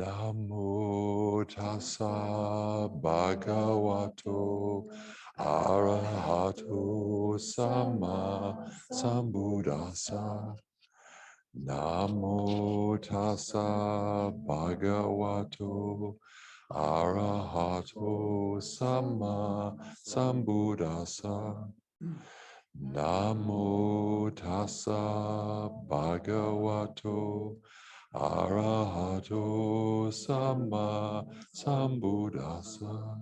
Namo tassa bhagavato arahato sama sambuddhassa. Namo tassa bhagavato arahato sama sambuddhassa. Namo tassa bhagavato arahato sama sambuddhassa.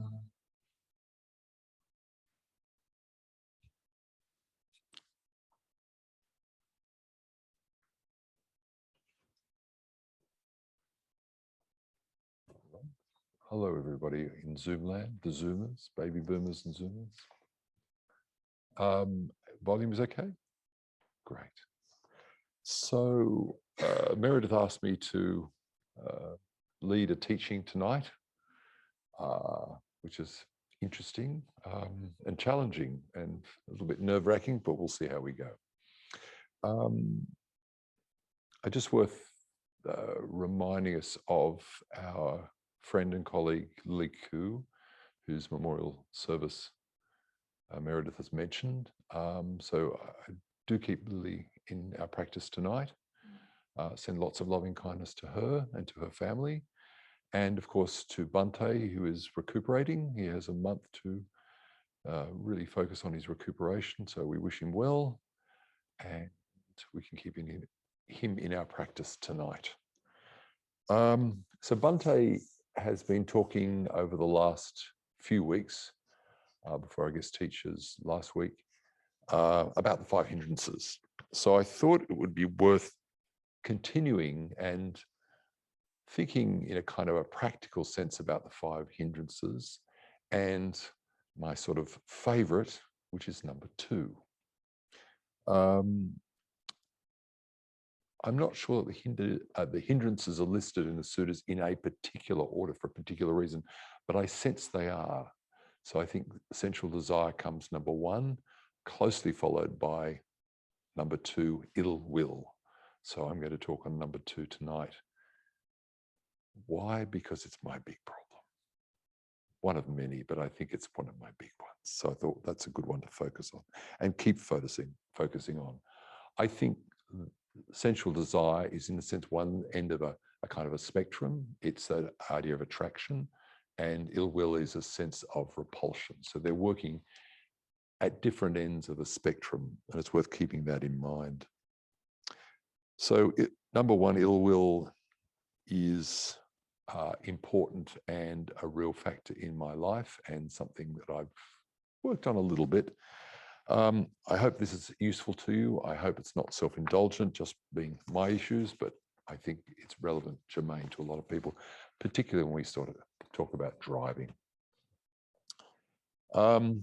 Hello, everybody in Zoom land, the Zoomers, baby boomers and Zoomers. Volume is okay? Great. So Meredith asked me to lead a teaching tonight, which is interesting and challenging and a little bit nerve-wracking, but we'll see how we go. Just worth reminding us of our friend and colleague Li Ku, whose memorial service Meredith has mentioned. So I do keep Li in our practice tonight. Send lots of loving kindness to her and to her family. And of course to Bante, who is recuperating. He has a month to really focus on his recuperation. So we wish him well, and we can keep him in our practice tonight. So Bante has been talking over the last few weeks, before I guess teachers last week, about the 5 hindrances. So I thought it would be worth continuing and thinking in a kind of a practical sense about the 5 hindrances, and my sort of favorite, which is number 2. I'm not sure that the hindrances are listed in the sutras in a particular order for a particular reason, but I sense they are. So I think sensual desire comes number 1, closely followed by number 2, ill will. So I'm going to talk on number 2 tonight. Why? Because it's my big problem. One of many, but I think it's one of my big ones. So I thought that's a good one to focus on and keep focusing on. I think sensual desire is, in a sense, one end of a kind of a spectrum. It's that idea of attraction, and ill will is a sense of repulsion. So they're working at different ends of the spectrum, and it's worth keeping that in mind. So number 1, ill will is important and a real factor in my life, and something that I've worked on a little bit. I hope this is useful to you. I hope it's not self-indulgent, just being my issues, but I think it's relevant, germane to a lot of people, particularly when we sort of talk about driving. The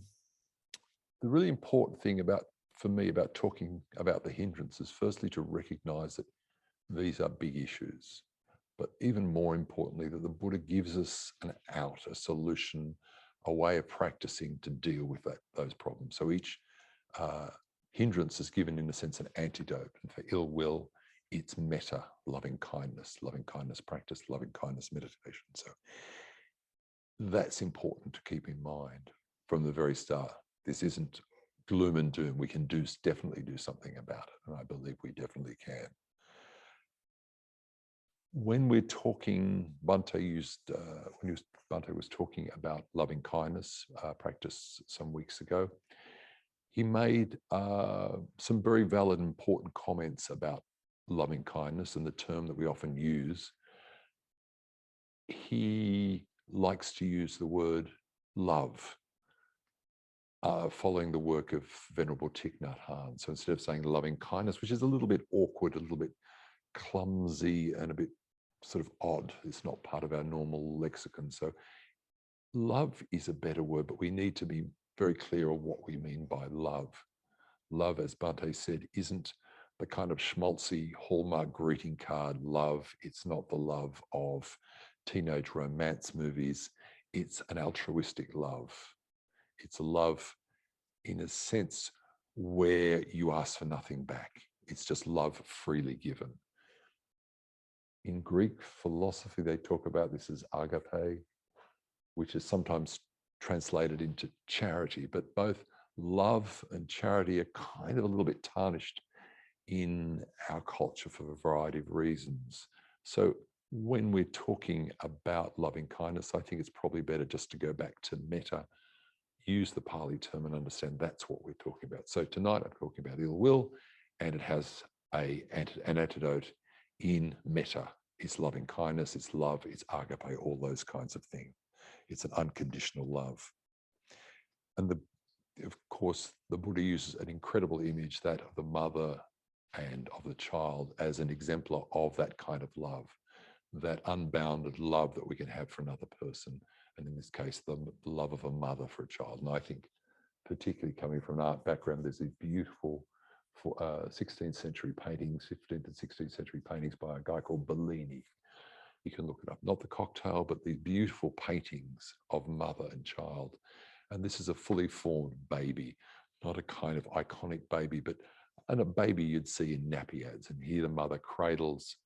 really important thing for me about talking about the hindrances, firstly, to recognize that these are big issues, but even more importantly, that the Buddha gives us an out, a solution, a way of practicing to deal with those problems. So each hindrance is given, in a sense, an antidote. And for ill will, it's metta, loving kindness practice, loving kindness meditation. So that's important to keep in mind from the very start. This isn't gloom and doom. We can definitely do something about it, and I believe we definitely can. When we're talking, Bante was talking about loving kindness practice some weeks ago, he made some very valid and important comments about loving kindness and the term that we often use. He likes to use the word love, following the work of Venerable Thich Nhat Hanh. So instead of saying loving kindness, which is a little bit awkward, a little bit clumsy, and a bit sort of odd, it's not part of our normal lexicon. So love is a better word, but we need to be very clear on what we mean by love. Love, as Bante said, isn't the kind of schmaltzy Hallmark greeting card love. It's not the love of teenage romance movies. It's an altruistic love. It's a love, in a sense, where you ask for nothing back. It's just love freely given. In Greek philosophy, they talk about this as agape, which is sometimes translated into charity, but both love and charity are kind of a little bit tarnished in our culture for a variety of reasons. So when we're talking about loving kindness, I think it's probably better just to go back to metta, use the Pali term and understand that's what we're talking about. So tonight I'm talking about ill will, and it has an antidote in metta. It's loving kindness, it's love, it's agape, all those kinds of things. It's an unconditional love. And of course, the Buddha uses an incredible image, that of the mother and of the child, as an exemplar of that kind of love, that unbounded love that we can have for another person. And in this case, the love of a mother for a child. And I think, particularly coming from an art background, there's these beautiful 16th century paintings, 15th and 16th century paintings by a guy called Bellini. You can look it up, not the cocktail, but these beautiful paintings of mother and child. And this is a fully formed baby, not a kind of iconic baby, but a baby you'd see in nappy ads. And here the mother cradles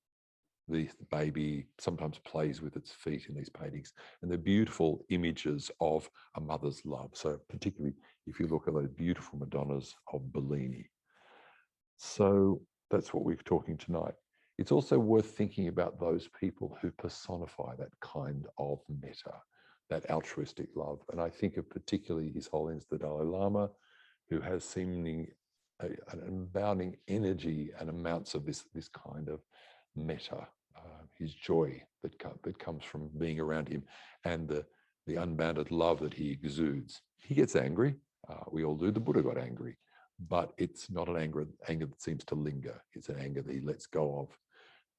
the baby, sometimes plays with its feet in these paintings. And they're beautiful images of a mother's love. So particularly if you look at those beautiful Madonnas of Bellini. So that's what we're talking tonight. It's also worth thinking about those people who personify that kind of metta, that altruistic love. And I think of particularly His Holiness the Dalai Lama, who has seemingly an unbounding energy and amounts of this kind of metta, his joy that comes from being around him, and the unbounded love that he exudes. He gets angry. We all do. The Buddha got angry. But it's not an anger that seems to linger. It's an anger that he lets go of.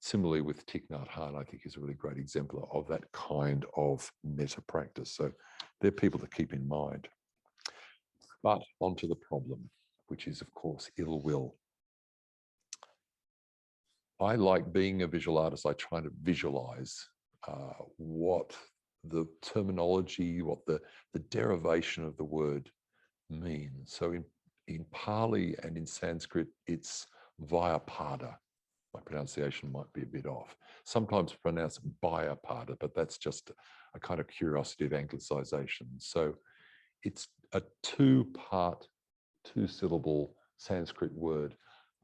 Similarly with Thich Nhat Hanh, I think is a really great exemplar of that kind of metta practice. So they're people to keep in mind. But onto the problem, which is, of course, ill will. I like being a visual artist. I try to visualize what the terminology, what the derivation of the word means. So in Pali and in Sanskrit, it's Vyapada. My pronunciation might be a bit off. Sometimes pronounced Byapada, but that's just a kind of curiosity of anglicization. So it's a two-part, two-syllable Sanskrit word,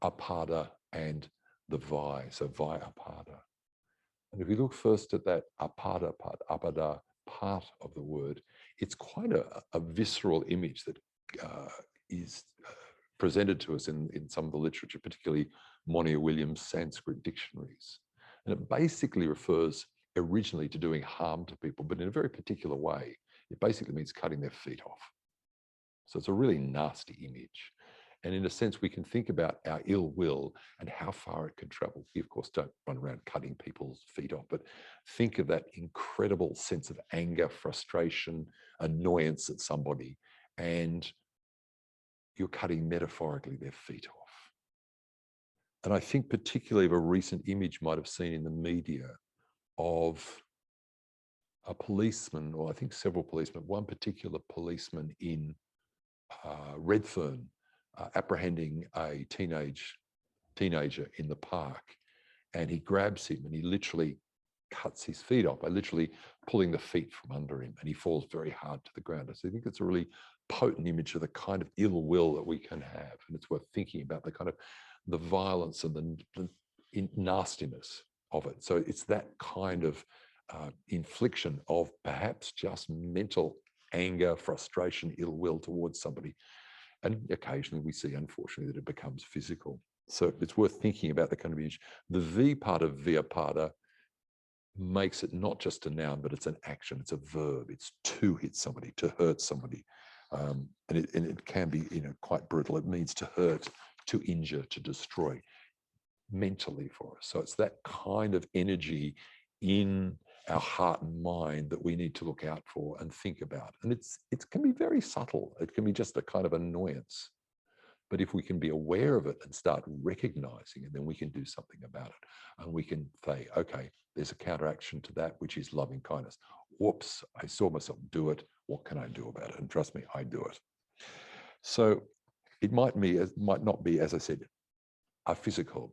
apada and the vi, so Vyapada. And if we look first at that apada part of the word, it's quite a visceral image that is presented to us in some of the literature, particularly Monia Williams' Sanskrit dictionaries. And it basically refers originally to doing harm to people, but in a very particular way. It basically means cutting their feet off. So it's a really nasty image. And in a sense, we can think about our ill will and how far it can travel. We, of course, don't run around cutting people's feet off, but think of that incredible sense of anger, frustration, annoyance at somebody, and you're cutting metaphorically their feet off. And I think particularly of a recent image you might have seen in the media of a policeman, or I think several policemen, one particular policeman in Redfern, apprehending a teenager in the park, and he grabs him and he literally cuts his feet off by literally pulling the feet from under him, and he falls very hard to the ground. So I think it's a really potent image of the kind of ill will that we can have, and it's worth thinking about the kind of the violence and the nastiness of it. So it's that kind of infliction of perhaps just mental anger, frustration, ill will towards somebody. And occasionally we see, unfortunately, that it becomes physical. So it's worth thinking about the kind of image. The V part of Vyapada makes it not just a noun, but it's an action, it's a verb. It's to hit somebody, to hurt somebody. And it can be, quite brutal. It means to hurt, to injure, to destroy mentally for us. So it's that kind of energy in our heart and mind that we need to look out for and think about. And it can be very subtle. It can be just a kind of annoyance. But if we can be aware of it and start recognizing it, then we can do something about it. And we can say, okay, there's a counteraction to that, which is loving kindness. Whoops, I saw myself do it. What can I do about it? And trust me, I do it. So it might not be, as I said, a physical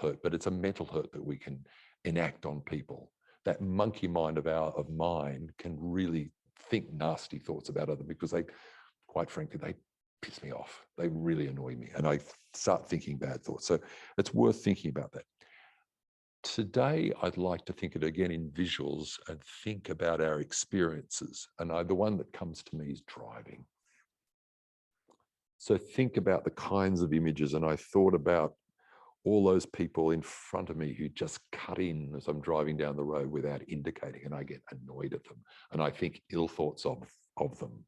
hurt, but it's a mental hurt that we can enact on people. That monkey mind of mine can really think nasty thoughts about others because they, quite frankly, they piss me off. They really annoy me. And I start thinking bad thoughts. So it's worth thinking about that. Today, I'd like to think it again in visuals and think about our experiences. And the one that comes to me is driving. So think about the kinds of images. And I thought about all those people in front of me who just cut in as I'm driving down the road without indicating, and I get annoyed at them. And I think ill thoughts of them.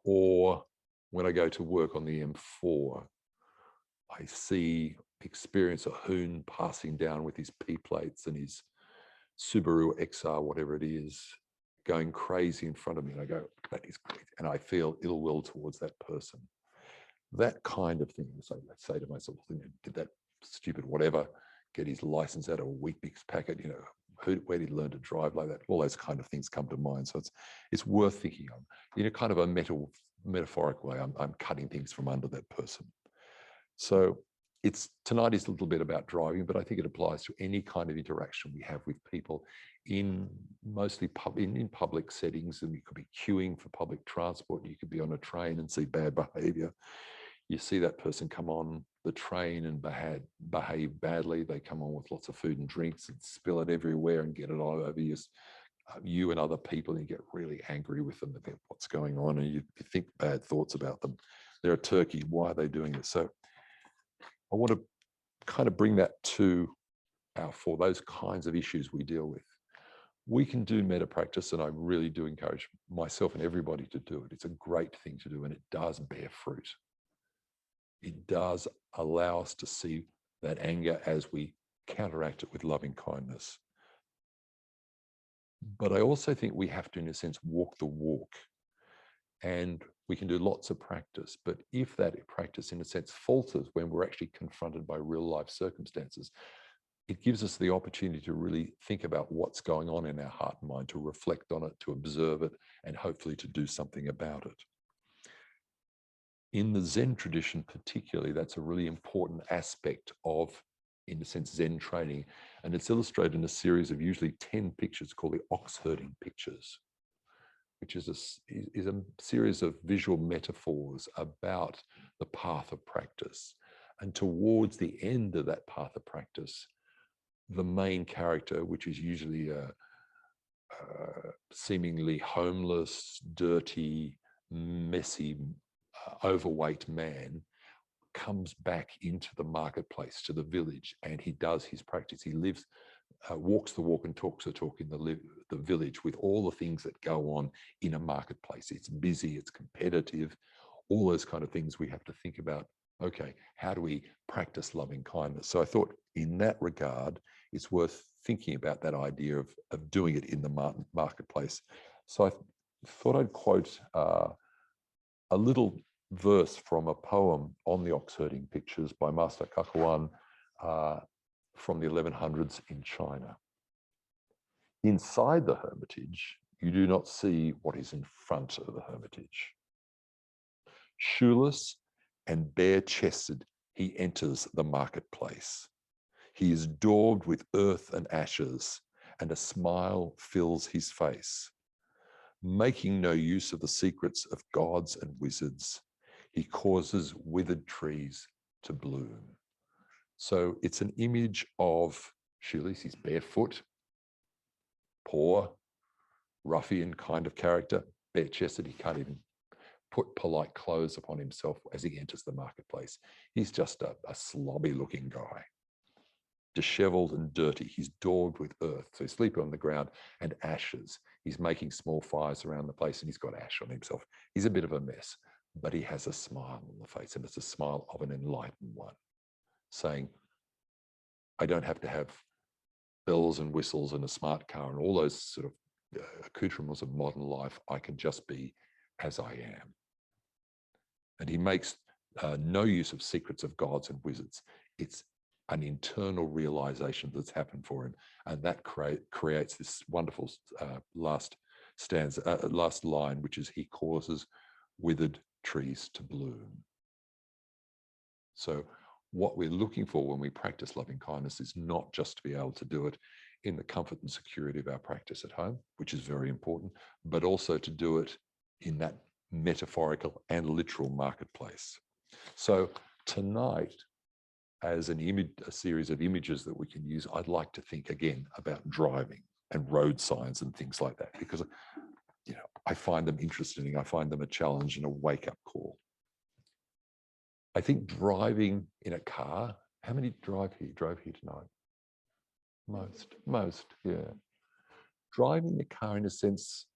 Or when I go to work on the M4, I experience a hoon passing down with his P plates and his Subaru XR, whatever it is, going crazy in front of me. And I go, that is great. And I feel ill will towards that person. That kind of thing. So I say to myself, did that stupid whatever get his license out of a Weet-Bix packet? Where did he learn to drive like that? All those kind of things come to mind. So it's worth thinking of. In a kind of a metaphoric way, I'm cutting things from under that person. So tonight is a little bit about driving, but I think it applies to any kind of interaction we have with people in public settings. And you could be queuing for public transport. You could be on a train and see bad behavior. You see that person come on the train and behave badly. They come on with lots of food and drinks and spill it everywhere and get it all over you and other people, and you get really angry with them about what's going on, and you think bad thoughts about them. They're a turkey. Why are they doing this? So I want to kind of bring that to for those kinds of issues we deal with. We can do metta practice, and I really do encourage myself and everybody to do it. It's a great thing to do, and it does bear fruit. It does allow us to see that anger as we counteract it with loving kindness. But I also think we have to, in a sense, walk the walk. And we can do lots of practice, but if that practice, in a sense, falters when we're actually confronted by real life circumstances, it gives us the opportunity to really think about what's going on in our heart and mind, to reflect on it, to observe it, and hopefully to do something about it. In the Zen tradition particularly, that's a really important aspect of, in a sense, Zen training. And it's illustrated in a series of usually 10 pictures called the ox herding pictures, which is a series of visual metaphors about the path of practice. And towards the end of that path of practice, the main character, which is usually a seemingly homeless, dirty, messy, overweight man, comes back into the marketplace, to the village, and he does his practice. He lives, walks the walk and talks the talk in the village with all the things that go on in a marketplace. It's busy, it's competitive, all those kind of things we have to think about. Okay, how do we practice loving kindness? So I thought in that regard, it's worth thinking about that idea of doing it in the marketplace. So I thought I'd quote a little verse from a poem on the ox herding pictures by Master Kakawan from the 1100s in China. Inside the hermitage, you do not see what is in front of the hermitage. Shoeless and bare-chested, he enters the marketplace. He is daubed with earth and ashes, and a smile fills his face. Making no use of the secrets of gods and wizards, he causes withered trees to bloom. So it's an image of shoeless, he's barefoot, poor, ruffian kind of character, bare-chested, he can't even put polite clothes upon himself as he enters the marketplace. He's just a slobby looking guy, disheveled and dirty. He's daubed with earth, so he's sleeping on the ground, and ashes. He's making small fires around the place, and he's got ash on himself. He's a bit of a mess, but he has a smile on the face, and it's a smile of an enlightened one, saying, I don't have to have bells and whistles and a smart car and all those sort of accoutrements of modern life. I can just be as I am. And he makes no use of secrets of gods and wizards. It's an internal realization that's happened for him, and that creates this wonderful last line, which is, he causes withered trees to bloom. So what we're looking for when we practice loving kindness is not just to be able to do it in the comfort and security of our practice at home, which is very important, but also to do it in that metaphorical and literal marketplace. So tonight, as an image, a series of images that we can use, I'd like to think again about driving and road signs and things like that, because I find them interesting. I find them a challenge and a wake-up call. I think driving in a car, how many drove here tonight? Most, yeah. Driving the car, in a sense,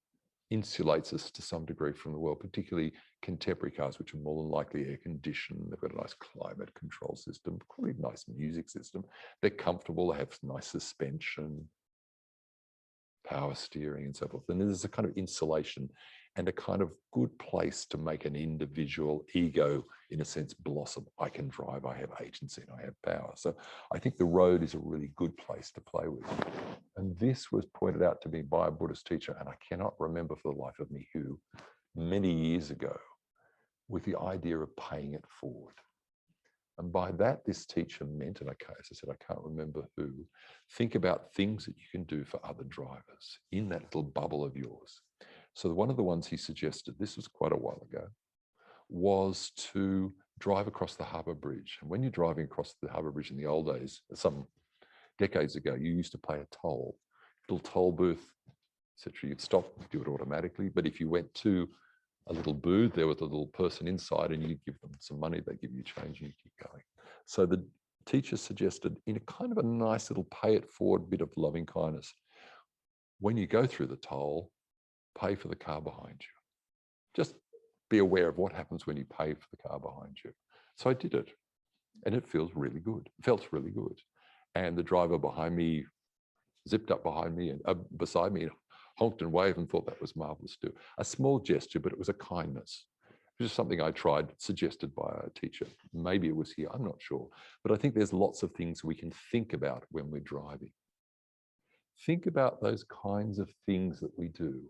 insulates us to some degree from the world, particularly contemporary cars, which are more than likely air-conditioned. They've got a nice climate control system, probably a nice music system. They're comfortable, they have nice suspension, power steering and so forth. And there's a kind of insulation and a kind of good place to make an individual ego, in a sense, blossom. I can drive, I have agency, and I have power. So I think the road is a really good place to play with. And this was pointed out to me by a Buddhist teacher, and I cannot remember for the life of me who, many years ago, with the idea of paying it forward. And by that, this teacher meant, and as I said, I can't remember who, think about things that you can do for other drivers in that little bubble of yours. So one of the ones he suggested, this was quite a while ago, was to drive across the harbour bridge. And when you're driving across the harbour bridge in the old days, some decades ago, you used to pay a toll, little toll booth, etc. You'd stop, do it automatically. But if you went to a little booth, there was a little person inside, and you'd give them some money, they give you change, and you keep going. So the teacher suggested, in a kind of a nice little pay it forward bit of loving kindness, when you go through the toll, pay for the car behind you. Just be aware of what happens when you pay for the car behind you. So I did it, and it feels really good. It felt really good. And the driver behind me zipped up behind me and beside me and honked and waved and thought that was marvelous too. A small gesture, but it was a kindness. It was just something I tried, suggested by a teacher. Maybe it was here, I'm not sure. But I think there's lots of things we can think about when we're driving. Think about those kinds of things that we do,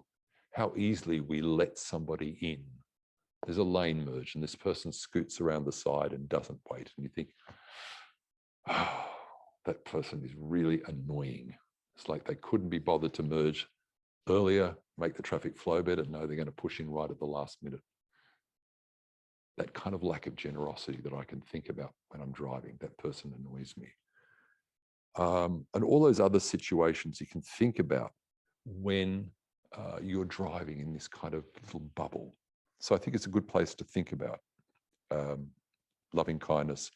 how easily we let somebody in. There's a lane merge and this person scoots around the side and doesn't wait. And you think, oh, that person is really annoying. It's like they couldn't be bothered to merge earlier, make the traffic flow better. No, they're going to push in right at the last minute. That kind of lack of generosity that I can think about when I'm driving, that person annoys me. And all those other situations you can think about when you're driving in this kind of little bubble. So I think it's a good place to think about loving kindness,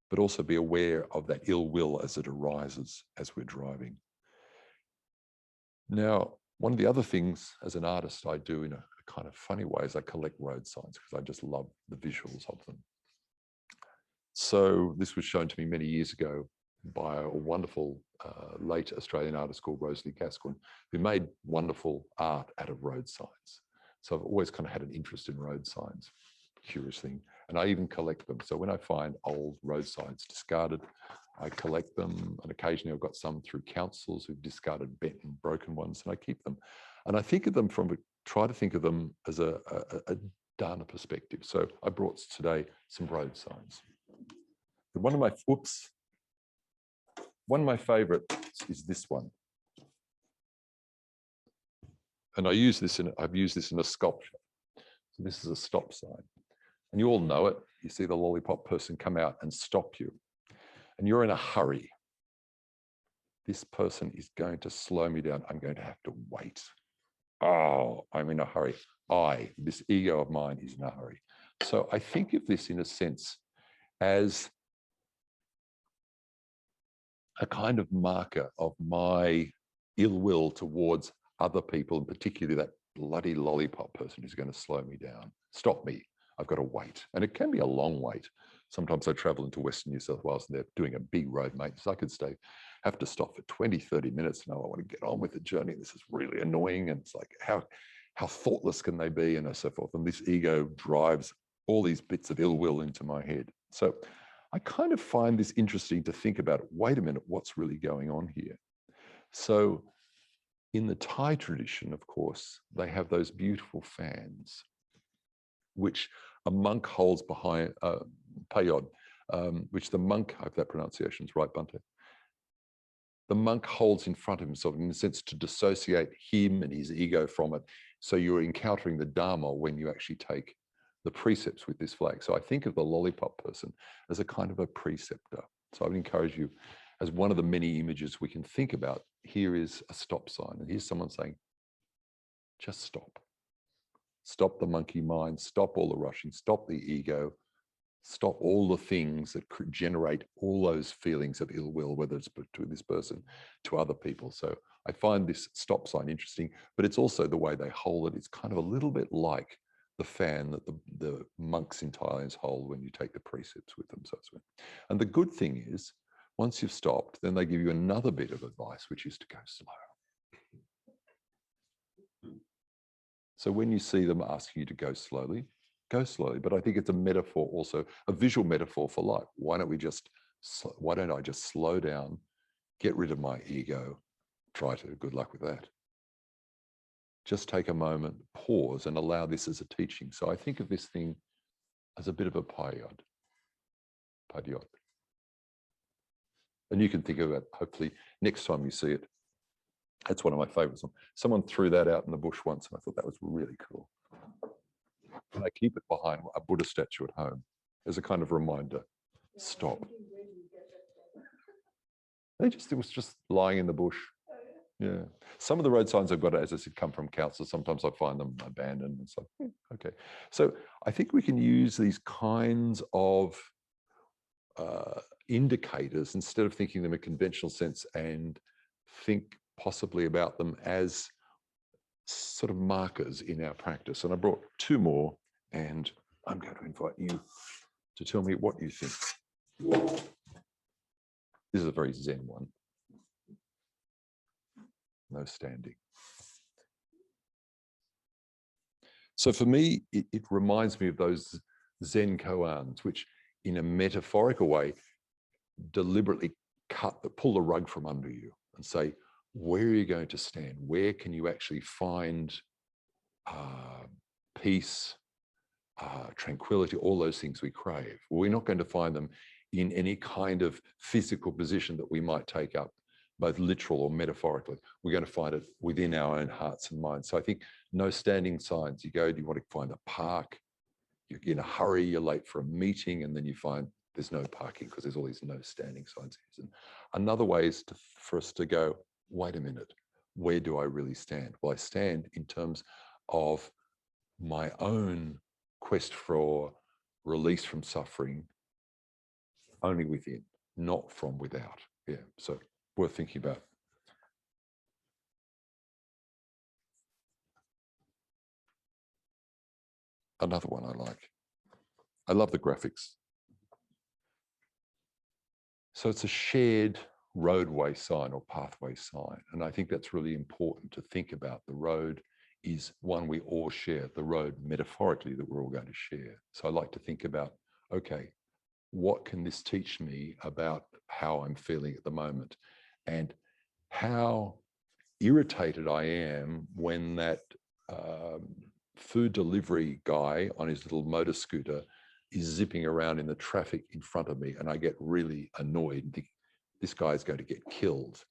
but also be aware of that ill will as it arises as we're driving. Now, one of the other things as an artist I do in a kind of funny way is I collect road signs because I just love the visuals of them. So this was shown to me many years ago by a wonderful late Australian artist called Rosalie Gascoigne, who made wonderful art out of road signs. So I've always kind of had an interest in road signs, curious thing. And I even collect them. So when I find old road signs discarded, I collect them. And occasionally I've got some through councils who've discarded bent and broken ones, and I keep them. And I think of them try to think of them as a Dharma perspective. So I brought today some road signs. One of my favorites is this one. And I've used this in a sculpture. So this is a stop sign. And you all know it. You see the lollipop person come out and stop you. And you're in a hurry. This person is going to slow me down. I'm going to have to wait. Oh, I'm in a hurry. This ego of mine is in a hurry. So I think of this in a sense as a kind of marker of my ill will towards other people, and particularly that bloody lollipop person who's going to slow me down. Stop me. I've got to wait. And it can be a long wait. Sometimes I travel into Western New South Wales and they're doing a big road maintenance. I could have to stop for 20, 30 minutes. No, I want to get on with the journey. This is really annoying. And it's like, how thoughtless can they be, and so forth. And this ego drives all these bits of ill will into my head. So I kind of find this interesting to think about, wait a minute, what's really going on here? So in the Thai tradition, of course, they have those beautiful fans, which a monk holds behind, Pad-yod, which the monk, I hope that pronunciation is right, Bante, the monk holds in front of himself, in a sense, to dissociate him and his ego from it. So you're encountering the Dharma when you actually take the precepts with this flag. So I think of the lollipop person as a kind of a preceptor. So I would encourage you, as one of the many images we can think about, here is a stop sign. And here's someone saying, just stop. Stop the monkey mind, stop all the rushing, stop the ego, stop all the things that could generate all those feelings of ill will, whether it's to this person, to other people. So I find this stop sign interesting, but it's also the way they hold it. It's kind of a little bit like the fan that the monks in Thailand hold when you take the precepts with them. So and the good thing is, once you've stopped, then they give you another bit of advice, which is to go slow. So when you see them asking you to go slowly, but I think it's a metaphor also, a visual metaphor for life. Why don't I just slow down, get rid of my ego, try to, good luck with that. Just take a moment, pause, and allow this as a teaching. So I think of this thing as a bit of a Pad-yod. And you can think of it, hopefully, next time you see it. That's one of my favorites. Someone threw that out in the bush once, and I thought that was really cool. And I keep it behind a Buddha statue at home as a kind of reminder. Stop. It was just lying in the bush. Yeah. Some of the road signs I've got, as I said, come from council. Sometimes I find them abandoned and so, okay. So I think we can use these kinds of indicators instead of thinking them in a conventional sense, and think possibly about them as sort of markers in our practice. And I brought two more, and I'm going to invite you to tell me what you think. This is a very Zen one. No standing. So for me, it reminds me of those Zen koans, which in a metaphorical way, deliberately pull the rug from under you and say, where are you going to stand? Where can you actually find peace, tranquility, all those things we crave? We're not going to find them in any kind of physical position that we might take up, both literal or metaphorically. We're going to find it within our own hearts and minds. So I think no standing signs. You go, do you want to find a park? You're in a hurry, you're late for a meeting, and then you find there's no parking because there's all these no standing signs. And another way is for us to go, wait a minute, where do I really stand? Well, I stand in terms of my own quest for release from suffering only within, not from without. Yeah, so worth thinking about. Another one I like. I love the graphics. So it's a shared roadway sign or pathway sign. And I think that's really important to think about. The road is one we all share, the road metaphorically that we're all going to share. So I like to think about, okay, what can this teach me about how I'm feeling at the moment? And how irritated I am when that food delivery guy on his little motor scooter is zipping around in the traffic in front of me, and I get really annoyed and think, this guy's going to get killed.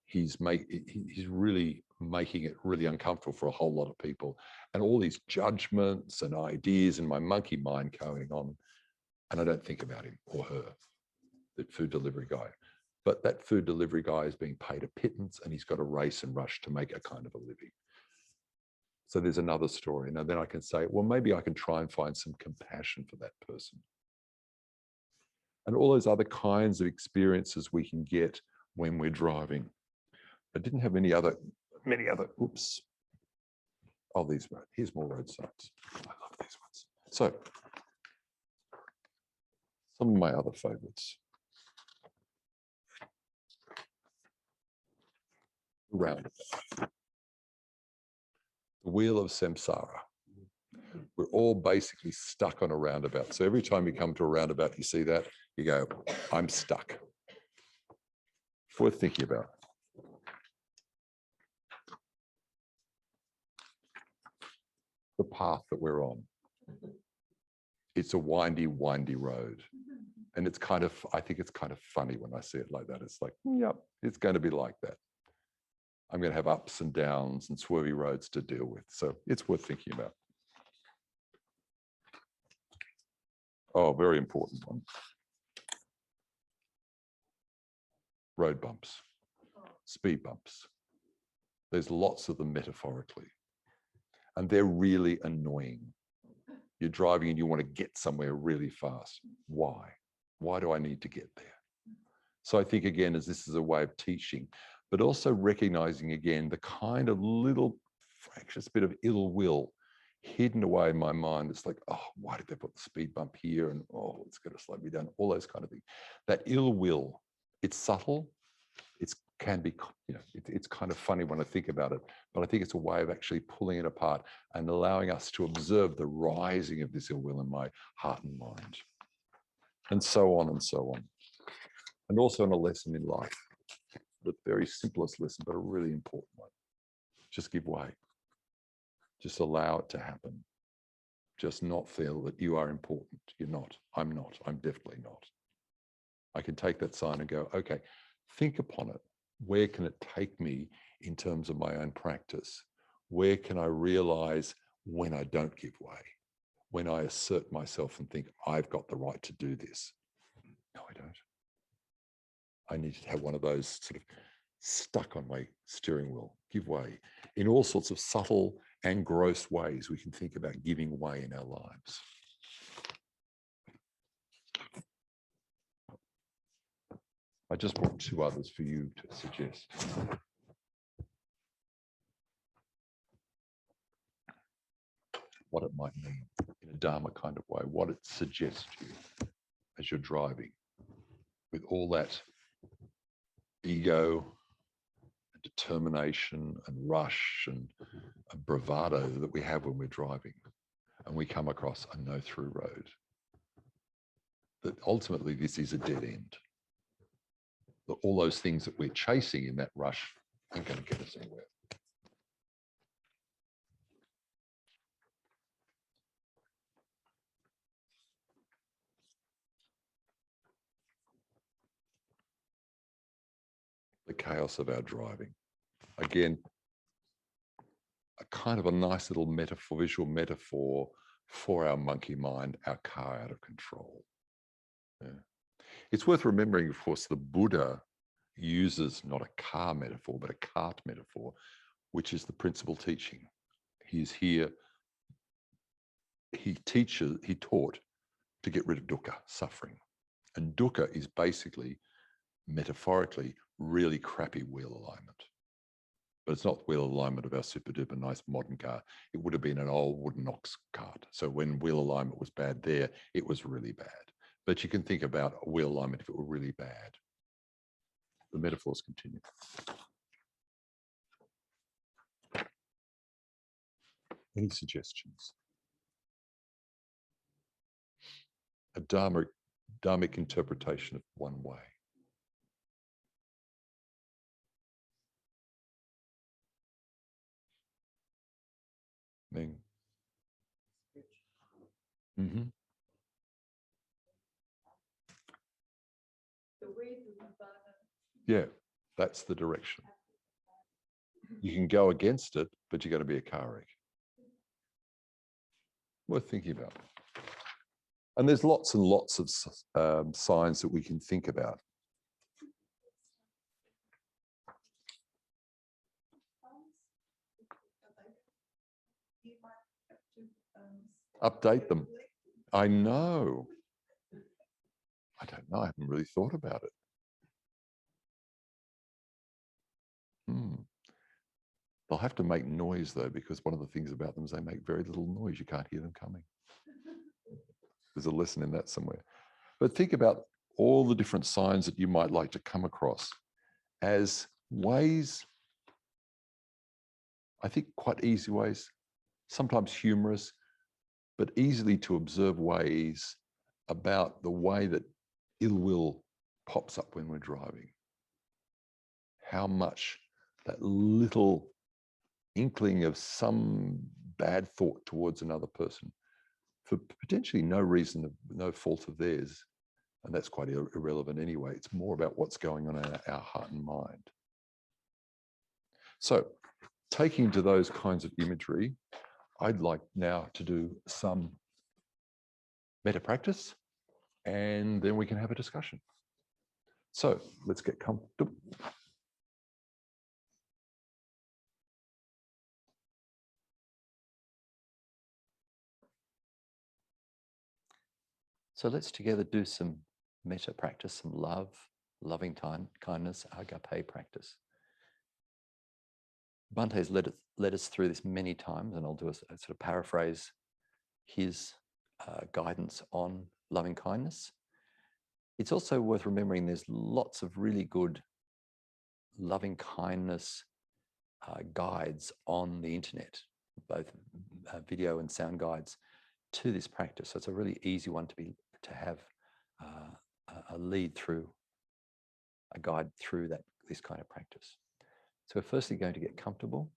He's really making it really uncomfortable for a whole lot of people, and all these judgments and ideas in my monkey mind going on, and I don't think about him or her, that food delivery guy. But that food delivery guy is being paid a pittance, and he's got to race and rush to make a kind of a living. So there's another story. Now then I can say, well, maybe I can try and find some compassion for that person. And all those other kinds of experiences we can get when we're driving. I didn't have many other, oops. Oh, here's more road signs. I love these ones. So, some of my other favorites. Roundabout. The wheel of samsara. We're all basically stuck on a roundabout. So every time you come to a roundabout, you see that, you go, I'm stuck. Worth thinking about. The path that we're on. It's a windy, windy road. And it's kind of, I think it's kind of funny when I see it like that. It's like, yep, it's going to be like that. I'm going to have ups and downs and swervy roads to deal with. So it's worth thinking about. Oh, very important one. Road bumps, speed bumps. There's lots of them metaphorically. And they're really annoying. You're driving and you want to get somewhere really fast. Why? Why do I need to get there? So I think, again, as this is a way of teaching, but also recognizing, again, the kind of little fractious bit of ill will hidden away in my mind. It's like, oh, why did they put the speed bump here? And, oh, it's going to slow me down, all those kind of things. That ill will, it's subtle. It can be, it's kind of funny when I think about it, but I think it's a way of actually pulling it apart and allowing us to observe the rising of this ill will in my heart and mind. And so on and so on. And also in a lesson in life, the very simplest lesson, but a really important one. Just give way. Just allow it to happen. Just not feel that you are important. You're not. I'm not. I'm definitely not. I can take that sign and go, okay, think upon it. Where can it take me in terms of my own practice? Where can I realize when I don't give way? When I assert myself and think, I've got the right to do this. No, I don't. I need to have one of those sort of stuck on my steering wheel, give way. In all sorts of subtle and gross ways, we can think about giving way in our lives. I just brought two others for you to suggest. What it might mean in a Dharma kind of way, what it suggests to you as you're driving with all that ego, and determination and rush and a bravado that we have when we're driving and we come across a no-through road. That ultimately this is a dead end. That all those things that we're chasing in that rush aren't going to get us anywhere. The chaos of our driving. Again, a kind of a nice little metaphor, visual metaphor for our monkey mind, our car out of control. Yeah. It's worth remembering, of course, the Buddha uses not a car metaphor, but a cart metaphor, which is the principal teaching. He's here, he taught to get rid of dukkha, suffering. And dukkha is basically, metaphorically, really crappy wheel alignment. But it's not wheel alignment of our super duper nice modern car. It would have been an old wooden ox cart. So when wheel alignment was bad there, it was really bad. But you can think about a wheel alignment if it were really bad. The metaphors continue. Any suggestions? A dharmic interpretation of one way. Ming. Mm-hmm. Yeah, that's the direction. You can go against it, but you're going to be a car wreck. Worth thinking about. And there's lots and lots of signs that we can think about. Update them. I know. I don't know. I haven't really thought about it. They'll have to make noise, though, because one of the things about them is they make very little noise. You can't hear them coming. There's a lesson in that somewhere. But think about all the different signs that you might like to come across as ways, I think quite easy ways, sometimes humorous, but easily to observe ways about the way that ill will pops up when we're driving. How much that little inkling of some bad thought towards another person, for potentially no reason, no fault of theirs, And that's quite irrelevant anyway. It's more about what's going on in our heart and mind. So taking to those kinds of imagery, I'd like now to do some metta practice, and then we can have a discussion. So let's get comfortable. So let's together do some metta practice, some love, loving kindness, agape practice. Bante's led us through this many times, and I'll do a sort of paraphrase his guidance on loving kindness. It's also worth remembering there's lots of really good loving kindness guides on the internet, both video and sound guides to this practice. So it's a really easy one to have a lead through, a guide through this kind of practice. So we're firstly going to get comfortable.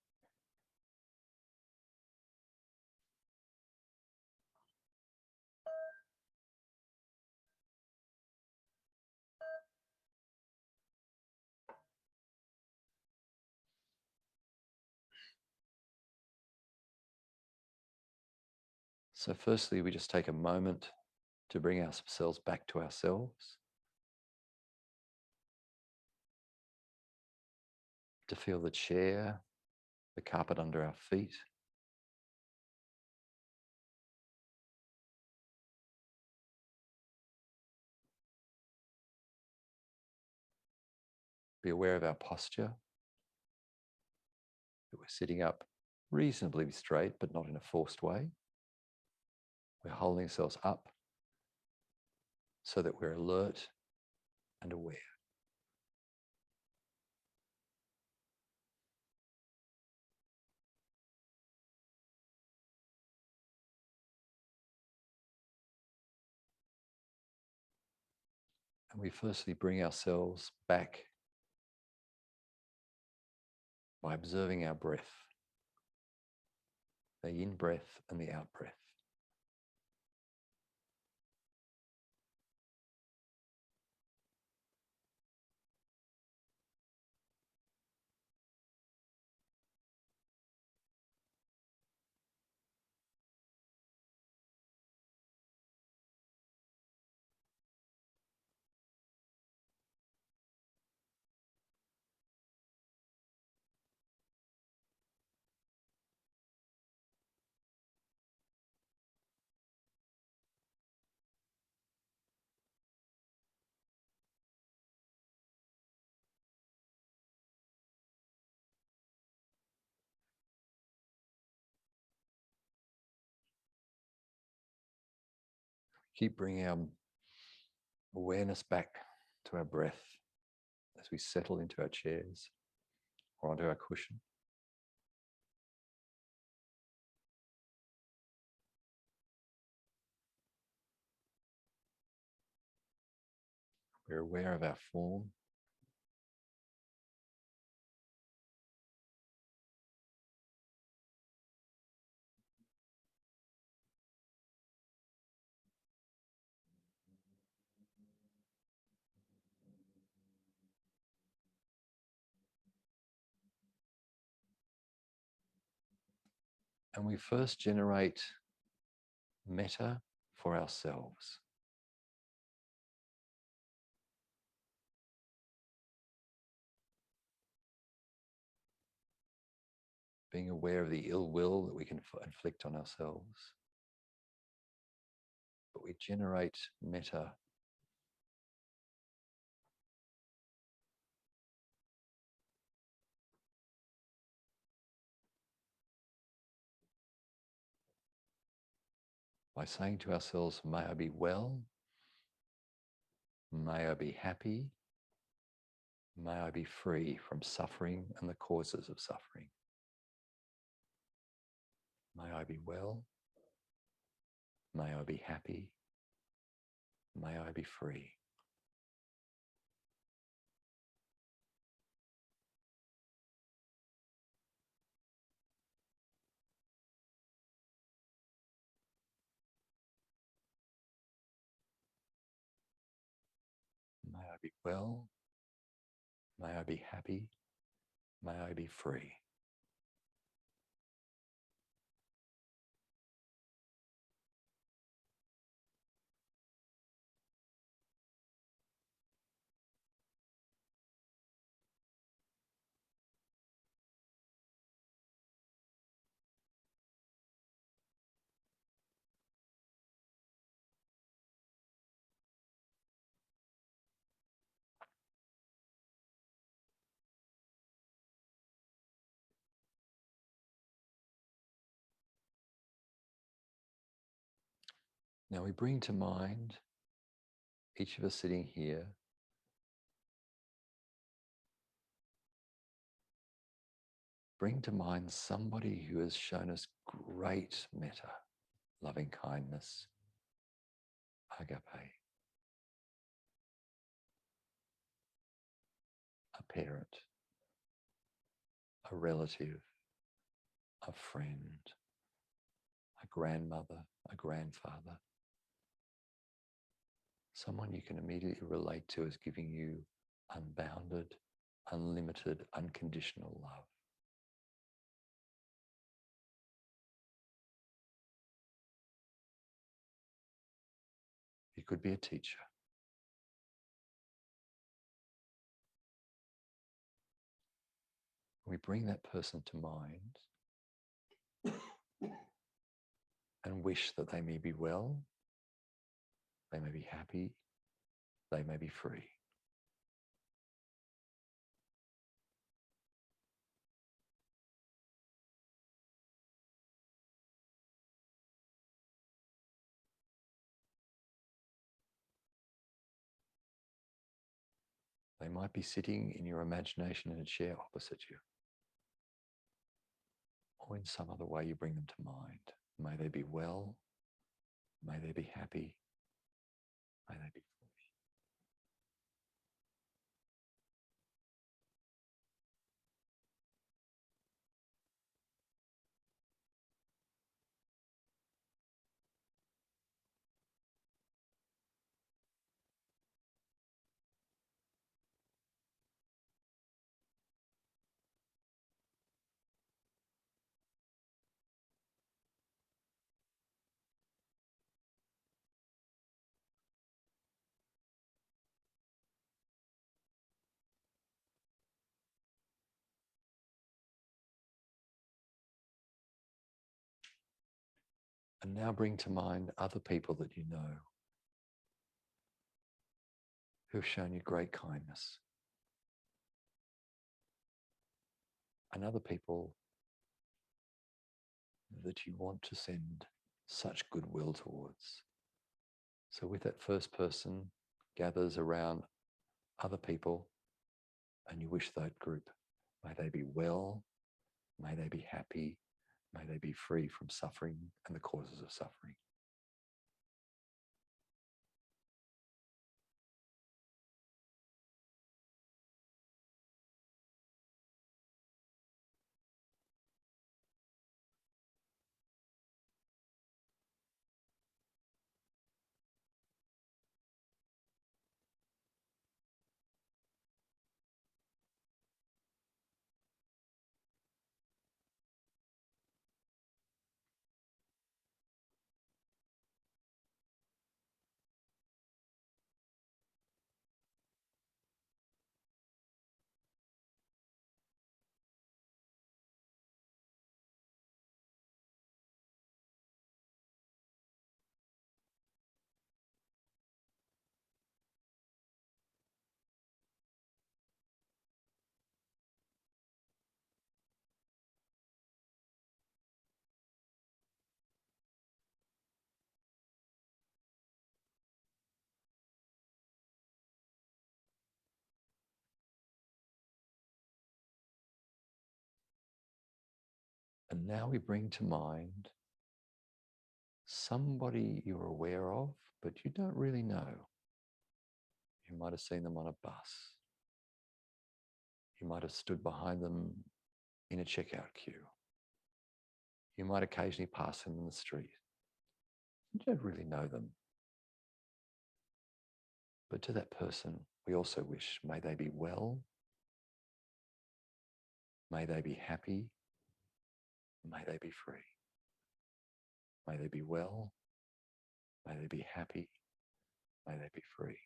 So firstly, we just take a moment to bring ourselves back to ourselves, to feel the chair, the carpet under our feet, be aware of our posture, that we're sitting up reasonably straight, but not in a forced way. We're holding ourselves up so that we're alert and aware. And we firstly bring ourselves back by observing our breath, the in-breath and the out-breath. Keep bringing our awareness back to our breath as we settle into our chairs or onto our cushion. We're aware of our form. And we first generate metta for ourselves. Being aware of the ill will that we can inflict on ourselves. But we generate metta by saying to ourselves, may I be well, may I be happy, may I be free from suffering and the causes of suffering. May I be well, may I be happy, may I be free. be well, may I be happy, may I be free. Now we bring to mind, each of us sitting here, bring to mind somebody who has shown us great metta, loving kindness, agape, a parent, a relative, a friend, a grandmother, a grandfather, someone you can immediately relate to as giving you unbounded, unlimited, unconditional love. It could be a teacher. We bring that person to mind and wish that they may be well, they may be happy, they may be free. They might be sitting in your imagination in a chair opposite you, or in some other way you bring them to mind. May they be well, may they be happy, may they be free. And now bring to mind other people that you know who've shown you great kindness, and other people that you want to send such goodwill towards. So with that first person gathers around other people and you wish that group, may they be well, may they be happy, may they be free from suffering and the causes of suffering. And now we bring to mind somebody you're aware of, but you don't really know. You might have seen them on a bus. You might have stood behind them in a checkout queue. You might occasionally pass them in the street. You don't really know them. But to that person, we also wish, may they be well, may they be happy, may they be free. May they be well, may they be happy, may they be free.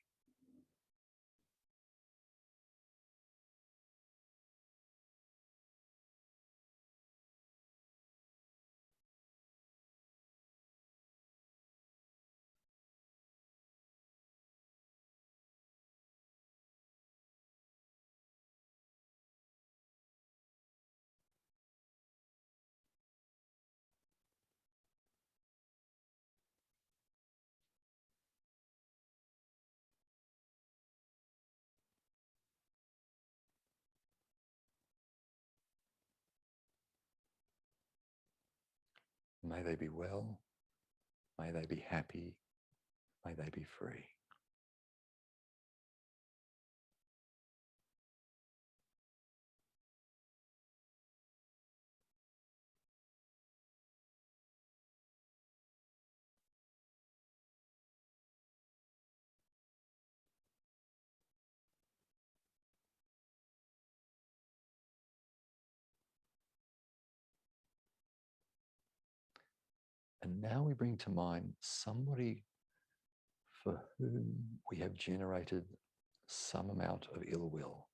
May they be well, may they be happy, may they be free. And now we bring to mind somebody for whom we have generated some amount of ill will.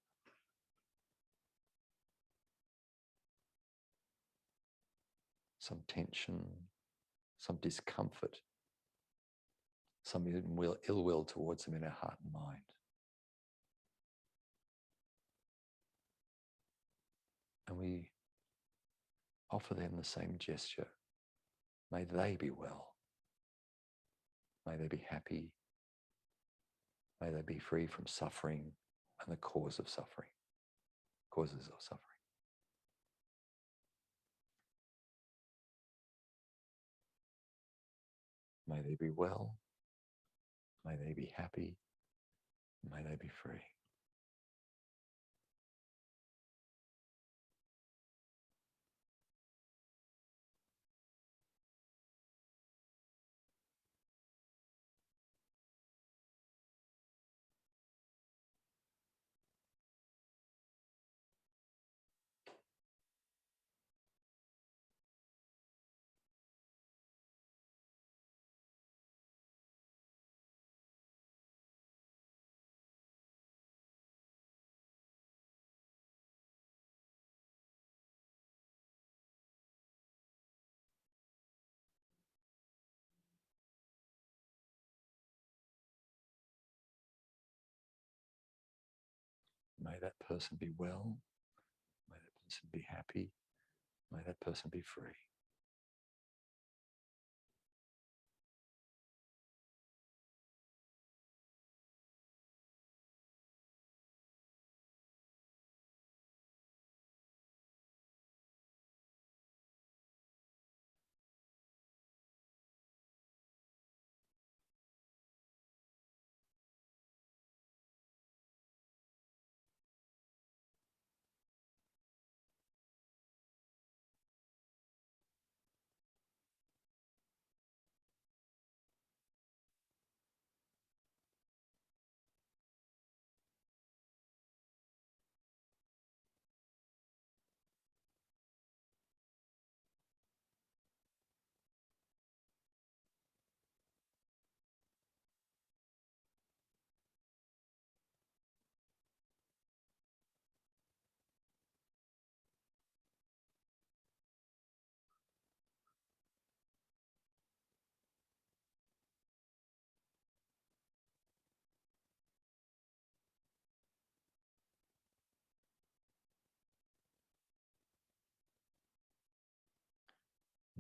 Some tension, some discomfort, some ill will towards them in our heart and mind. And we offer them the same gesture. May they be well. May they be happy. May they be free from suffering and the causes of suffering. May they be well. May they be happy. May they be free. May that person be well. May that person be happy. May that person be free.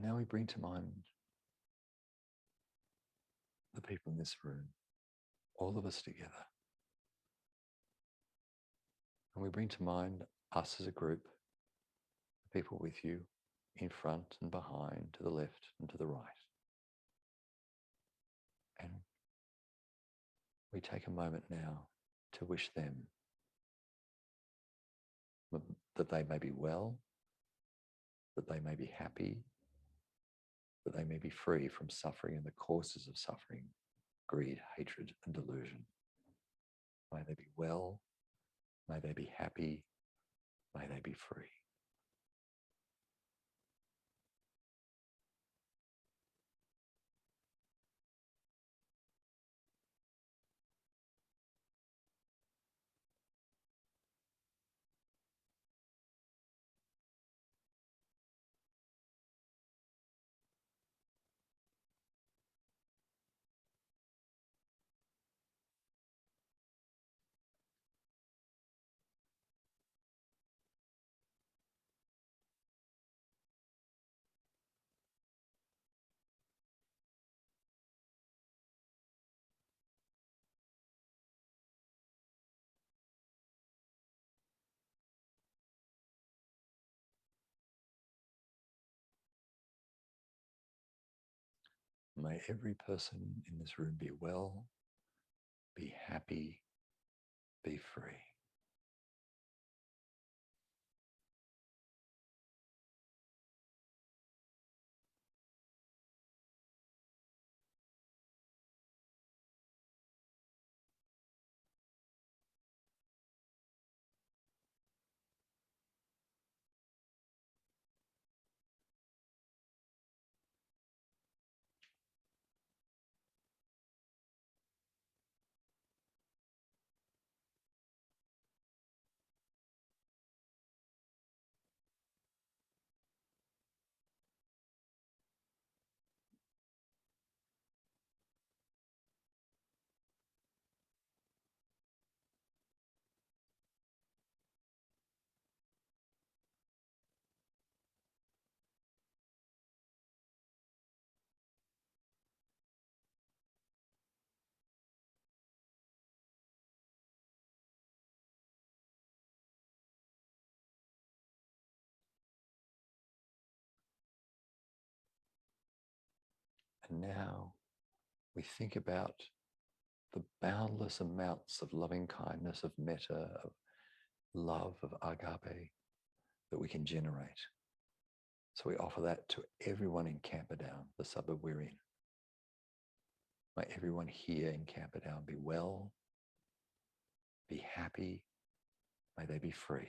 Now we bring to mind the people in this room, all of us together. And we bring to mind us as a group, the people with you in front and behind, to the left and to the right. And we take a moment now to wish them that they may be well, that they may be happy, that they may be free from suffering and the causes of suffering, greed, hatred, and delusion. May they be well. May they be happy. May they be free. May every person in this room be well, be happy, be free. And now we think about the boundless amounts of loving kindness, of metta, of love, of agape that we can generate. So we offer that to everyone in Camperdown, the suburb we're in. May everyone here in Camperdown be well, be happy, may they be free.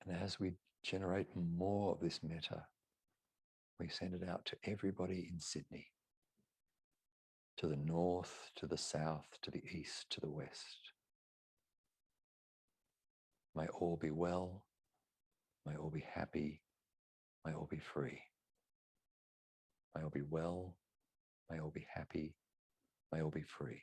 And as we generate more of this metta, we send it out to everybody in Sydney, to the north, to the south, to the east, to the west. May all be well, may all be happy, may all be free. May all be well, may all be happy, may all be free.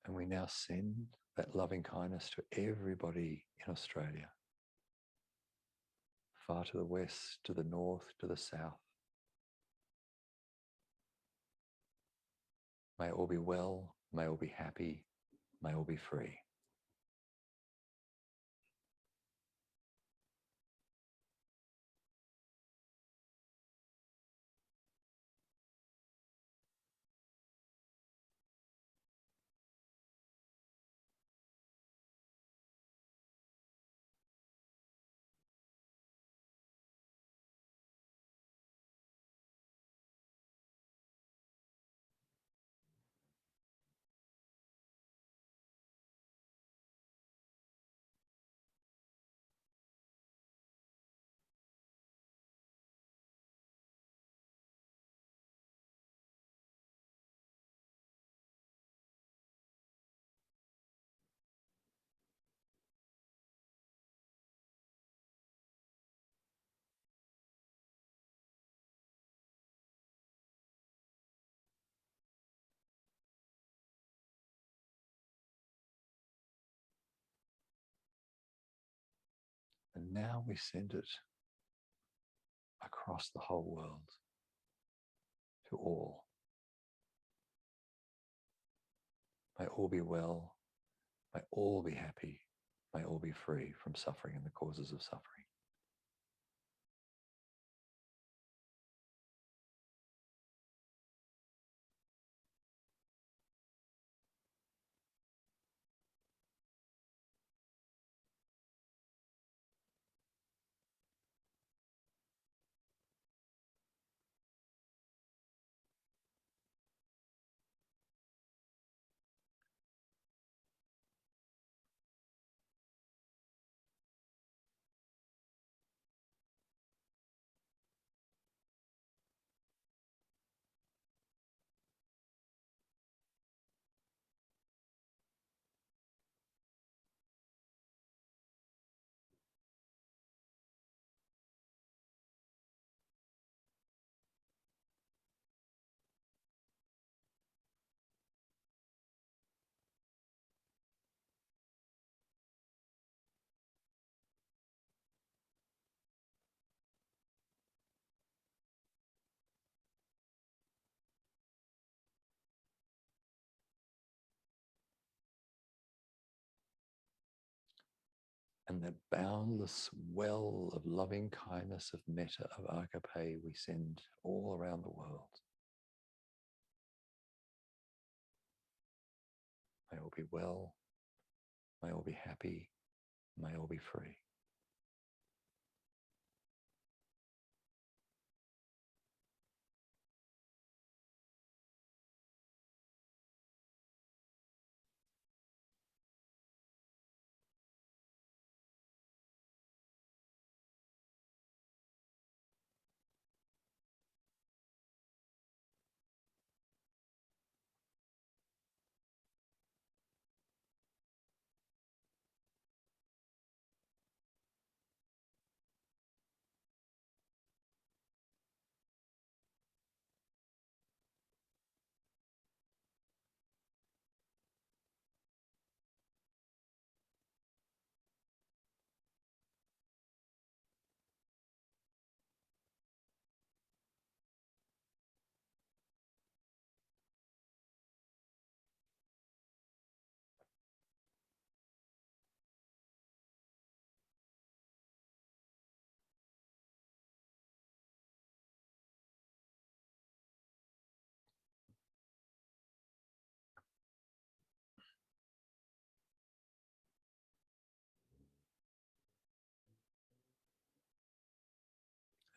And we now send that loving kindness to everybody in Australia, far to the west, to the north, to the south. May all be well, may all be happy, may all be free. And now we send it across the whole world to all. May all be well, may all be happy, may all be free from suffering and the causes of suffering. And that boundless well of loving kindness, of metta, of agape, we send all around the world. May all be well, may all be happy, may all be free.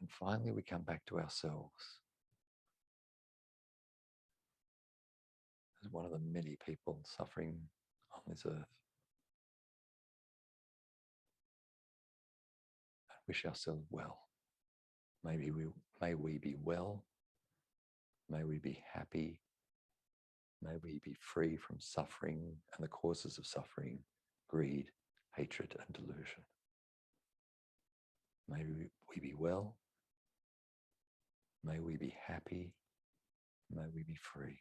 And finally, we come back to ourselves as one of the many people suffering on this earth. And wish ourselves well. May we be well. May we be happy. May we be free from suffering and the causes of suffering, greed, hatred, and delusion. May we be well. May we be happy. May we be free.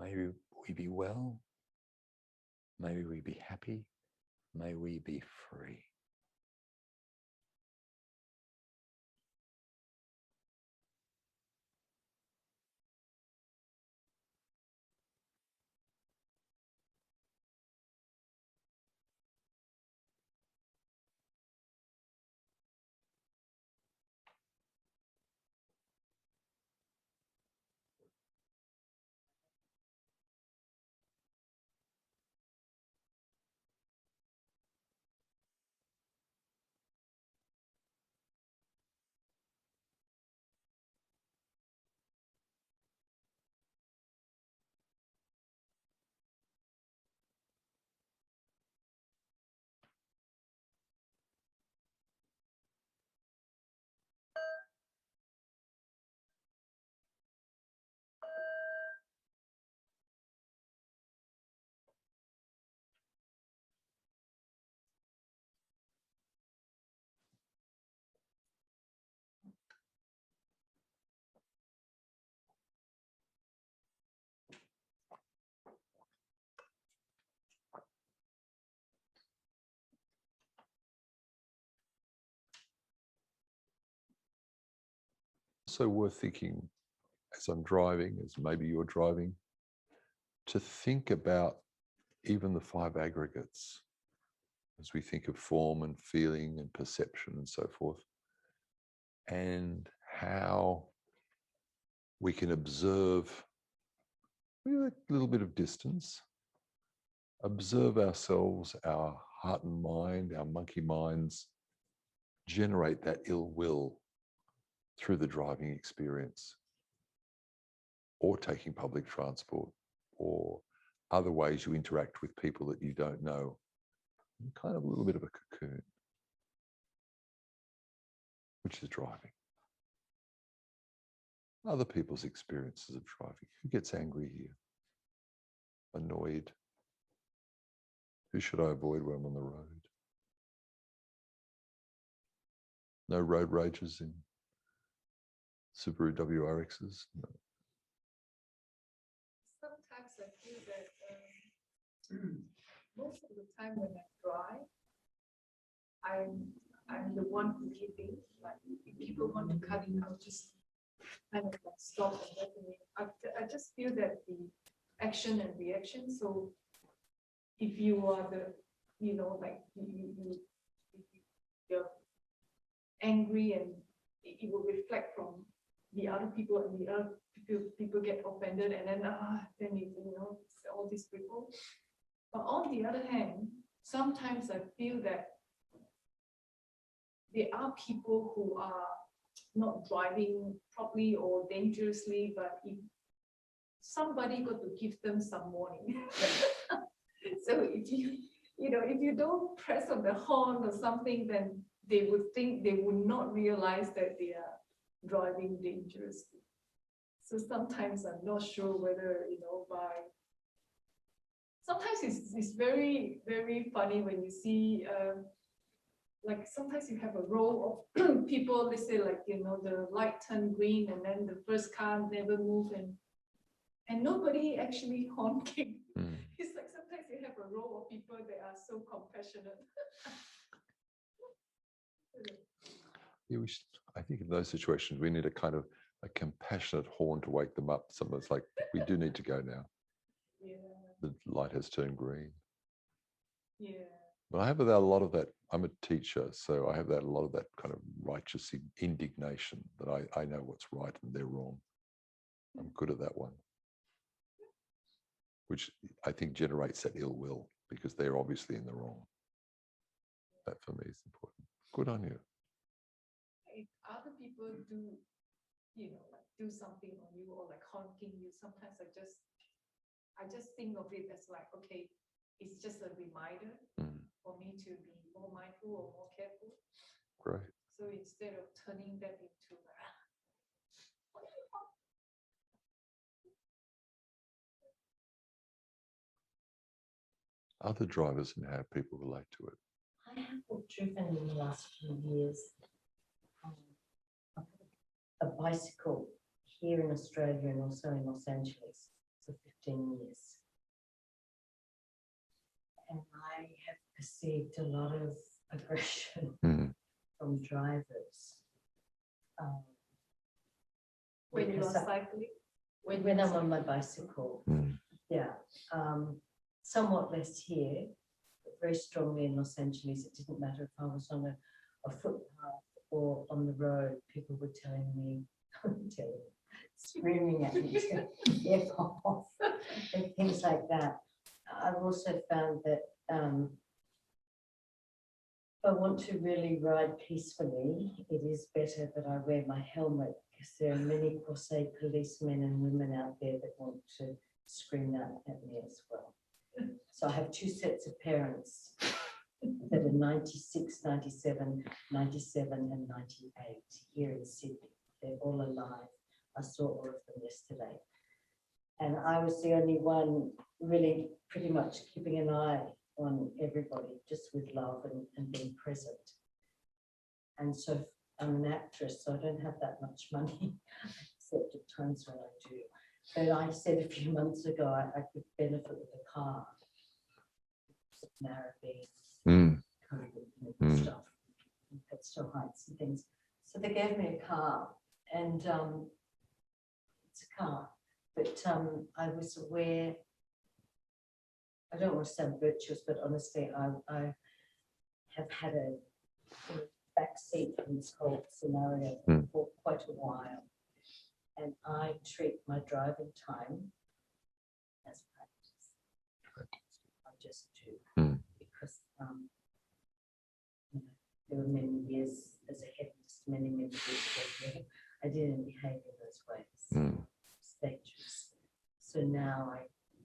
May we be well. May we be happy. May we be free. So worth thinking as I'm driving, as maybe you're driving, to think about even the 5 aggregates as we think of form and feeling and perception and so forth, and how we can observe with a little bit of distance, observe ourselves, our heart and mind, our monkey minds, generate that ill will through the driving experience, or taking public transport, or other ways you interact with people that you don't know. Kind of a little bit of a cocoon, which is driving. Other people's experiences of driving. Who gets angry here? Annoyed? Who should I avoid when I'm on the road? No road rages in Subaru WRXs? No. Sometimes I feel that most of the time when I drive, I'm the one who giving. Like if people want to cut in, I'll just kind of like stop and let them in. I just feel that the action and reaction. So if you are the, like you're angry, and it will reflect from the other people, and the other people get offended, and then all these people. But on the other hand, sometimes I feel that there are people who are not driving properly or dangerously, but if somebody got to give them some warning. So if you don't press on the horn or something, then they would not realize that they are driving dangerously. So sometimes I'm not sure whether, sometimes it's very, very funny when you see, like sometimes you have a row of people, they say like, the light turned green and then the first car never moved, and nobody actually honking. It's like sometimes you have a row of people that are so compassionate. Yeah, I think in those situations, we need a kind of a compassionate horn to wake them up. Someone's like, we do need to go now. Yeah. The light has turned green. Yeah. But I have a lot of that. I'm a teacher, so I have a lot of that kind of righteous indignation that I know what's right and they're wrong. I'm good at that one, which I think generates that ill will because they're obviously in the wrong. That for me is important. Good on you. If other people do, like do something on you or like honking you, sometimes I just think of it as like, okay, it's just a reminder for me to be more mindful or more careful. Great. So instead of turning that into Other drivers and how people relate to it. I have driven in the last few years a bicycle here in Australia and also in Los Angeles for 15 years. And I have perceived a lot of aggression from drivers. When you are because cycling? when I'm on my bicycle, yeah. Somewhat less here, but very strongly in Los Angeles. It didn't matter if I was on a footpath or on the road, people were telling me, screaming at me to get off and things like that. I've also found that if I want to really ride peacefully, it is better that I wear my helmet, because there are many Corsair policemen and women out there that want to scream out at me as well. So I have two sets of parents that are 96, 97, 97 and 98 here in Sydney. They're all alive. I saw all of them yesterday. And I was the only one really pretty much keeping an eye on everybody, just with love and being present. And so I'm an actress, so I don't have that much money, except at times when I do. But I said a few months ago, I could benefit with a car. Narrowing, COVID stuff, and Petstow Heights and things. So they gave me a car, and it's a car, but I was aware, I don't want to sound virtuous, but honestly, I have had a backseat in this whole scenario for quite a while. And I treat my driving time as practice. I just do. Because you know, there were many years as a headmistress, many years ago, I didn't behave in those ways. It's dangerous. So now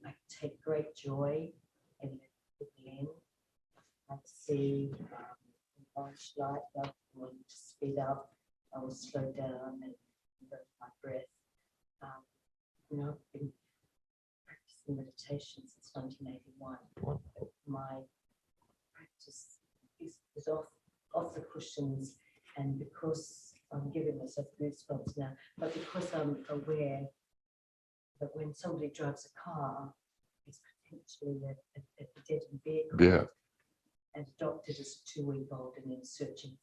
I take great joy in looking in. I see orange light, I want to speed up, I will slow down and go to my breath. You know, I've been practicing meditation since 1981. My practice is off the cushions, and because I'm giving myself goosebumps now, but because I'm aware that when somebody drives a car, it's potentially a dead vehicle, and adopted as a 2-week-old, and then searching,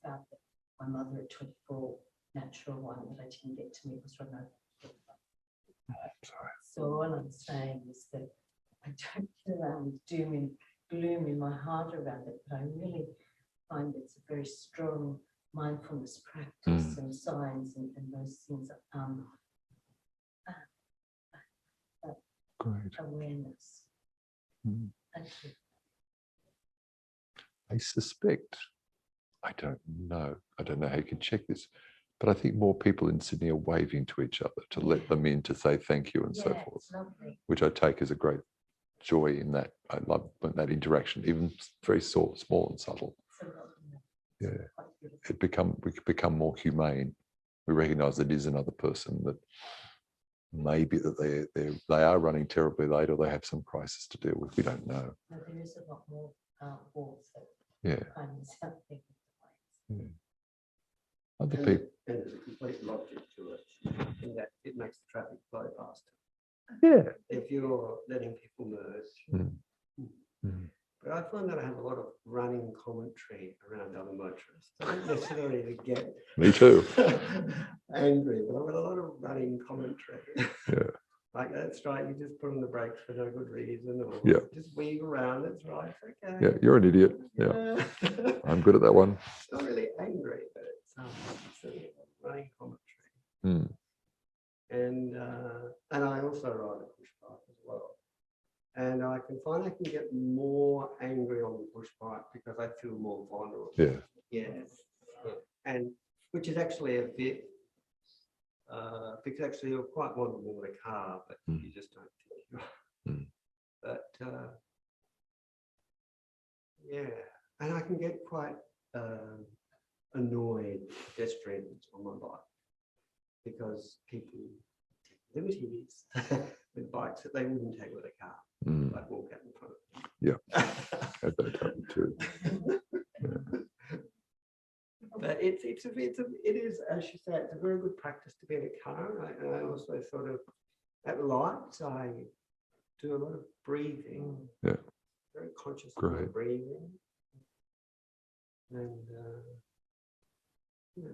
found that my mother at 24, natural one that I didn't get to meet was from her. So all I'm saying is that I don't get around with doom and gloom in my heart around it, but I really find it's a very strong mindfulness practice and signs and those things. Great. Awareness. Thank you. I suspect, I don't know how you can check this, but I think more people in Sydney are waving to each other to let them in, to say thank you and so forth, which I take as a great joy in that. I love that interaction, even very small and subtle. Yeah, we become more humane. We recognise it is another person, that maybe that they are running terribly late, or they have some crisis to deal with. We don't know. No, there is a lot more walls that Other people. And there's a complete logic to it, in that it makes the traffic flow faster. Yeah. If you're letting people merge. But I find that I have a lot of running commentary around other motorists. I don't necessarily get Me too. angry, but I've got a lot of running commentary. Yeah. Like, that's right, you just put on the brakes for no good reason, or just weave around, that's right, okay. Yeah, you're an idiot. Yeah. I'm good at that one. It's not really angry, but it's certainly running commentary. And I also ride a push bike as well. And I can find I can get more angry on the push bike because I feel more vulnerable. Yeah. Yes. And which is actually a bit, because actually you're quite vulnerable in a car, but you just don't think you are. But yeah, and I can get quite annoyed with pedestrians on my bike because people take liberties with bikes that they wouldn't take with a car. Like walk out in front of them. Yeah, I've got that too. But it is, as you say, it's a very good practice to be in a car. And I also sort of, at lights, I do a lot of breathing. Yeah. Very conscious of my Great. breathing. And yeah.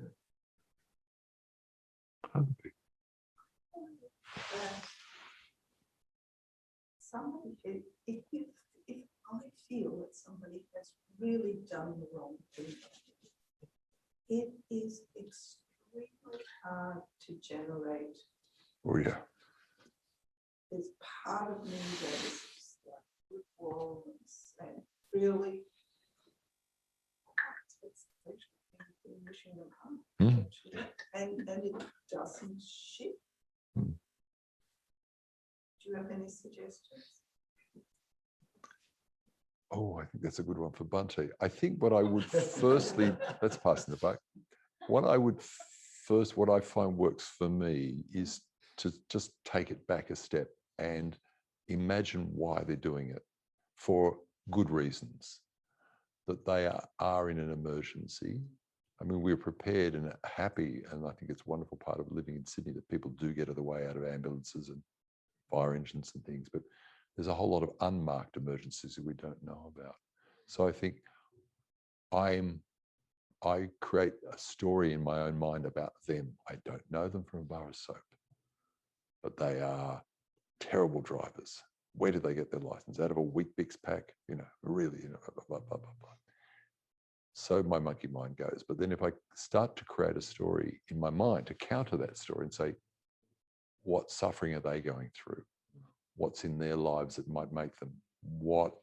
Other people. Somebody, if I feel that somebody has really done the wrong thing, it is extremely hard to generate. Oh yeah. There's part of me that is just like walls and really, it's actually wishing them harm, Mm. actually. And it doesn't shift. Mm. Do you have any suggestions? Oh, I think that's a good one for Bunty. I think what I would firstly, let's pass in the buck. What I find works for me is to just take it back a step and imagine why they're doing it for good reasons, that they are in an emergency. I mean, we're prepared and happy, and I think it's a wonderful part of living in Sydney that people do get the way out of ambulances and fire engines and things, but there's a whole lot of unmarked emergencies that we don't know about. So I think I create a story in my own mind about them. I don't know them from a bar of soap, but they are terrible drivers. Where did they get their license? Out of a Wheat Bix pack? Really, blah, blah, blah, blah. So my monkey mind goes. But then if I start to create a story in my mind to counter that story and say, what suffering are they going through? What's in their lives that might make them what?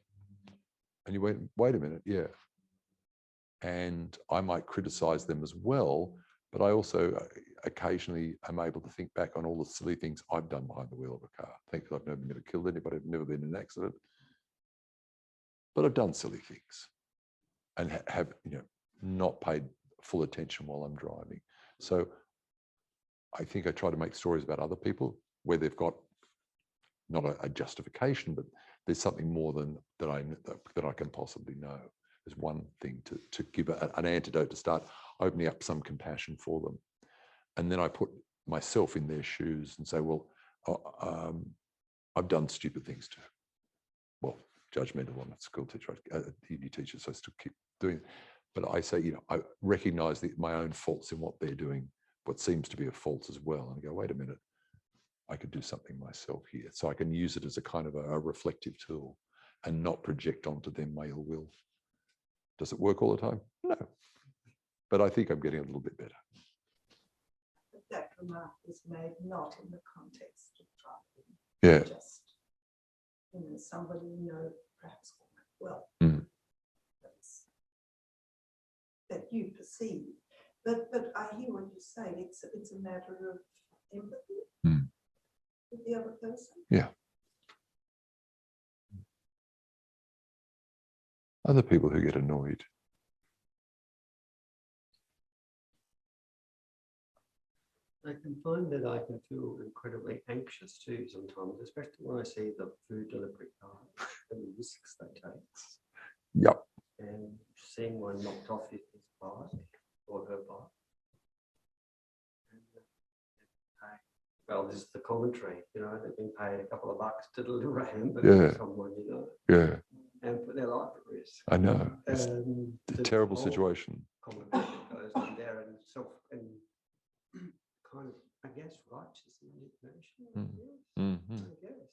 And you wait a minute, yeah. And I might criticize them as well, but I also occasionally am able to think back on all the silly things I've done behind the wheel of a car. Thank God I've never killed anybody, I've never been in an accident, but I've done silly things and have not paid full attention while I'm driving. So I think I try to make stories about other people where they've got not a justification, but there's something more than that I can possibly know. There's one thing to give an antidote, to start opening up some compassion for them. And then I put myself in their shoes and say, well, I've done stupid things too. Well, judgmental, I'm a school teacher, a uni teacher, so I still keep doing it. But I say, I recognize my own faults in what they're doing, what seems to be a fault as well. And I go, wait a minute, I could do something myself here. So I can use it as a kind of a reflective tool and not project onto them my ill will. Does it work all the time? No. But I think I'm getting a little bit better. But that remark was made not in the context of driving. Yeah. Just, somebody perhaps quite well. Mm. That you perceive. But I hear what you say. It's a matter of empathy with the other person. Yeah. Other people who get annoyed. I can find that I can feel incredibly anxious too sometimes, especially when I see the food delivery cart and the risks they take. Yep. And seeing one knocked off his bike or her bike. Well, this is the commentary, they've been paid a couple of bucks to deliver a hamburger to someone, Yeah. and put their life at risk. I know. It's a terrible situation. Commentary that goes on there and kind of, I guess, righteous indignation. I guess.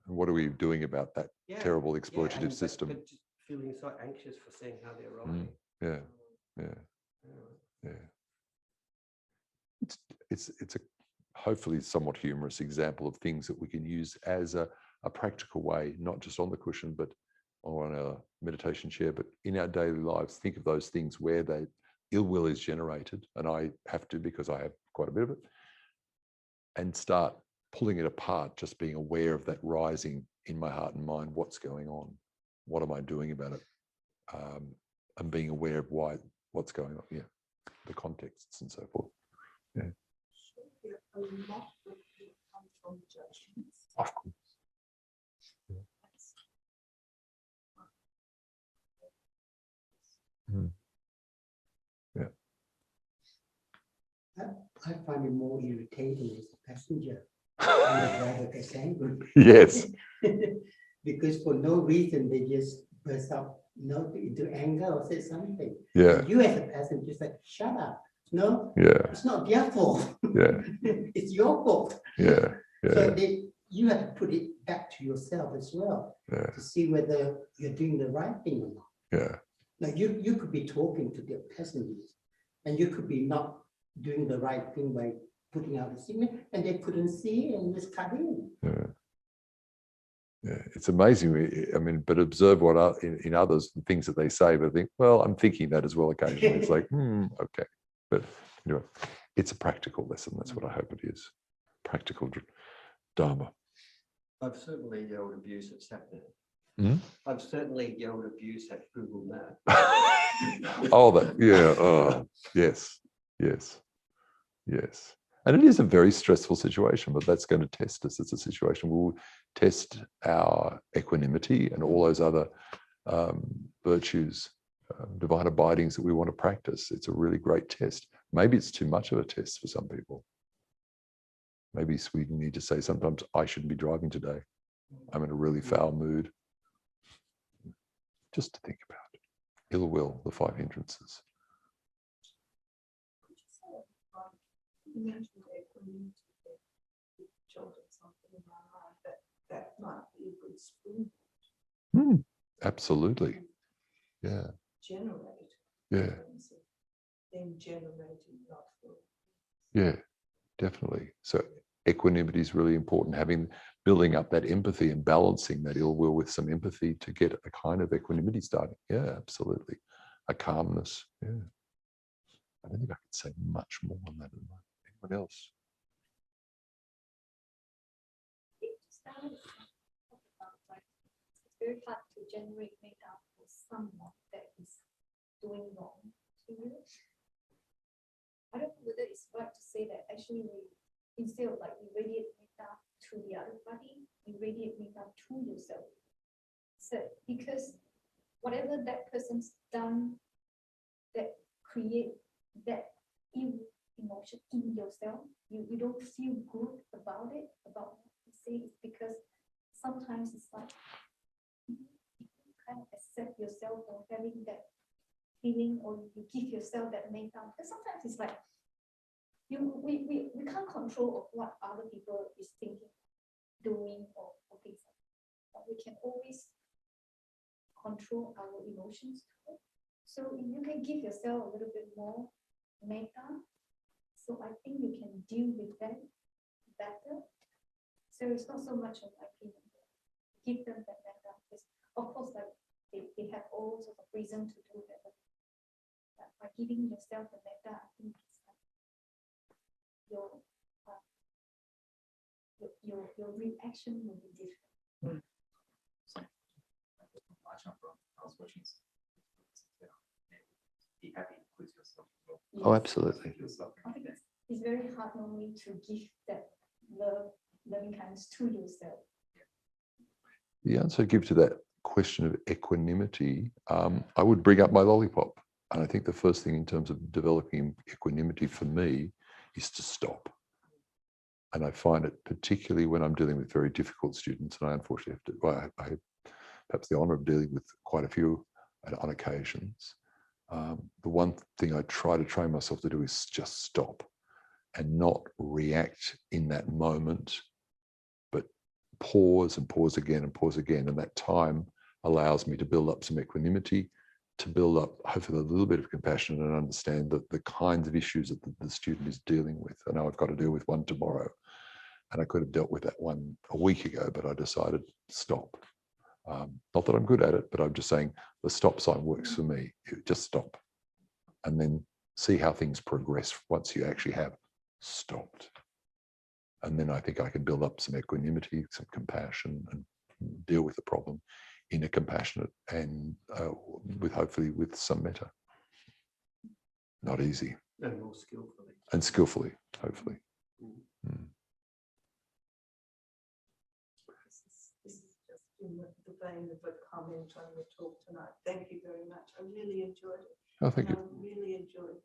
And what are we doing about that terrible exploitative system? But just feeling so anxious for seeing how they're riding. Yeah. It's a hopefully somewhat humorous example of things that we can use as a practical way, not just on the cushion, but or on a meditation chair, but in our daily lives. Think of those things where the ill will is generated, and I have to because I have quite a bit of it, and start pulling it apart, just being aware of that rising in my heart and mind. What's going on? What am I doing about it? And being aware of what's going on. Yeah, the contexts and so forth. Yeah. A lot of it comes from judgments. Of course. I find it more irritating as a passenger and the driver gets angry. Yes. Because for no reason, they just burst up, into anger or say something. Yeah. And you as a passenger just like, shut up. No, Yeah. it's not their fault. Yeah. It's your fault. Yeah. So Yeah. you have to put it back to yourself as well Yeah. to see whether you're doing the right thing or not. Yeah. Now, you could be talking to the passengers and you could be not doing the right thing by putting out a signal and they couldn't see and just cut in. Yeah. Yeah, it's amazing. I mean, but observe what in others, the things that they say, but think, well, I'm thinking that as well occasionally. It's like, okay. But anyway, it's a practical lesson. That's what I hope it is. Practical Dharma. I've certainly yelled abuse at Sapnet. Hmm? I've certainly yelled abuse at Google Maps. Oh, that, yeah. Oh, yes. Yes. Yes. And it is a very stressful situation, but that's going to test us. It's a situation where we'll test our equanimity and all those other virtues, divine abidings that we want to practice. It's a really great test. Maybe it's too much of a test for some people. Maybe we need to say sometimes, I shouldn't be driving today. I'm in a really foul mood. Just to think about it. Ill will, the 5 hindrances. You mentioned equanimity, that jotted something in my mind that might be a good spoon. Absolutely. Yeah. Generate. Yeah. Then generating not for. Yeah, definitely. So equanimity is really important, building up that empathy and balancing that ill will with some empathy to get a kind of equanimity starting. Yeah, absolutely. A calmness. Yeah. I don't think I could say much more on that at the moment. Anyone else? It's very hard to generate metta for someone that is doing wrong to you. I don't know whether it's right to say that actually instead of like you radiate metta to the other party, you radiate metta to yourself. So because whatever that person's done that create that ill emotion in yourself, you don't feel good about it, about what you say, it's because sometimes it's like you kind of accept yourself for having that feeling, or you give yourself that metta. Because sometimes it's like we can't control of what other people is thinking, doing, or things like that. But we can always control our emotions too. So if you can give yourself a little bit more metta, so I think you can deal with them better. So it's not so much of my opinion. Give them that metta. Of course, like they have all sorts of reason to do that. But by giving yourself the metta, I think it's like your reaction will be different. I was watching be happy with yourself. Oh, absolutely. I think it's very hard normally to give that loving kindness to yourself. The answer I give to that question of equanimity, I would bring up my lollipop. And I think the first thing in terms of developing equanimity for me is to stop. And I find it particularly when I'm dealing with very difficult students, and I unfortunately have to, well, I have perhaps the honor of dealing with quite a few on occasions. The one thing I try to train myself to do is just stop and not react in that moment, but pause and pause again and pause again. And that time allows me to build up some equanimity, to build up hopefully a little bit of compassion and understand that the kinds of issues that the student is dealing with. I know I've got to deal with one tomorrow, and I could have dealt with that one a week ago, but I decided stop. Not that I'm good at it, but I'm just saying the stop sign works for me. Just stop. And then see how things progress once you actually have stopped. And then I think I can build up some equanimity, some compassion, and deal with the problem in a compassionate and hopefully with some metta. Not easy. And more skillfully. And skillfully, hopefully. This is just in the vein of a comment on your talk tonight. Thank you very much. I really enjoyed it. Oh, thank you. I really enjoyed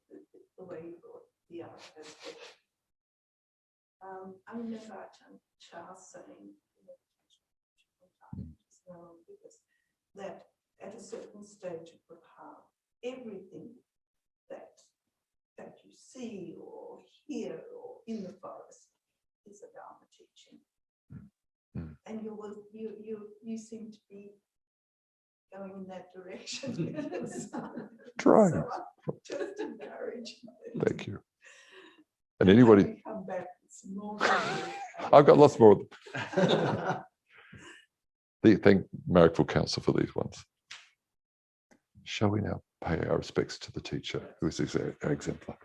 the way you brought the art aspect I remember Charles saying that at a certain stage of the path, everything that you see or hear or in the forest is a Dharma teaching. And you seem to be going in that direction. Trying. So just encourage you. Thank you. And anybody, We come back with some more. I've got lots more. Thank Marrickville Council for these ones. Shall we now pay our respects to the teacher who is our exemplar?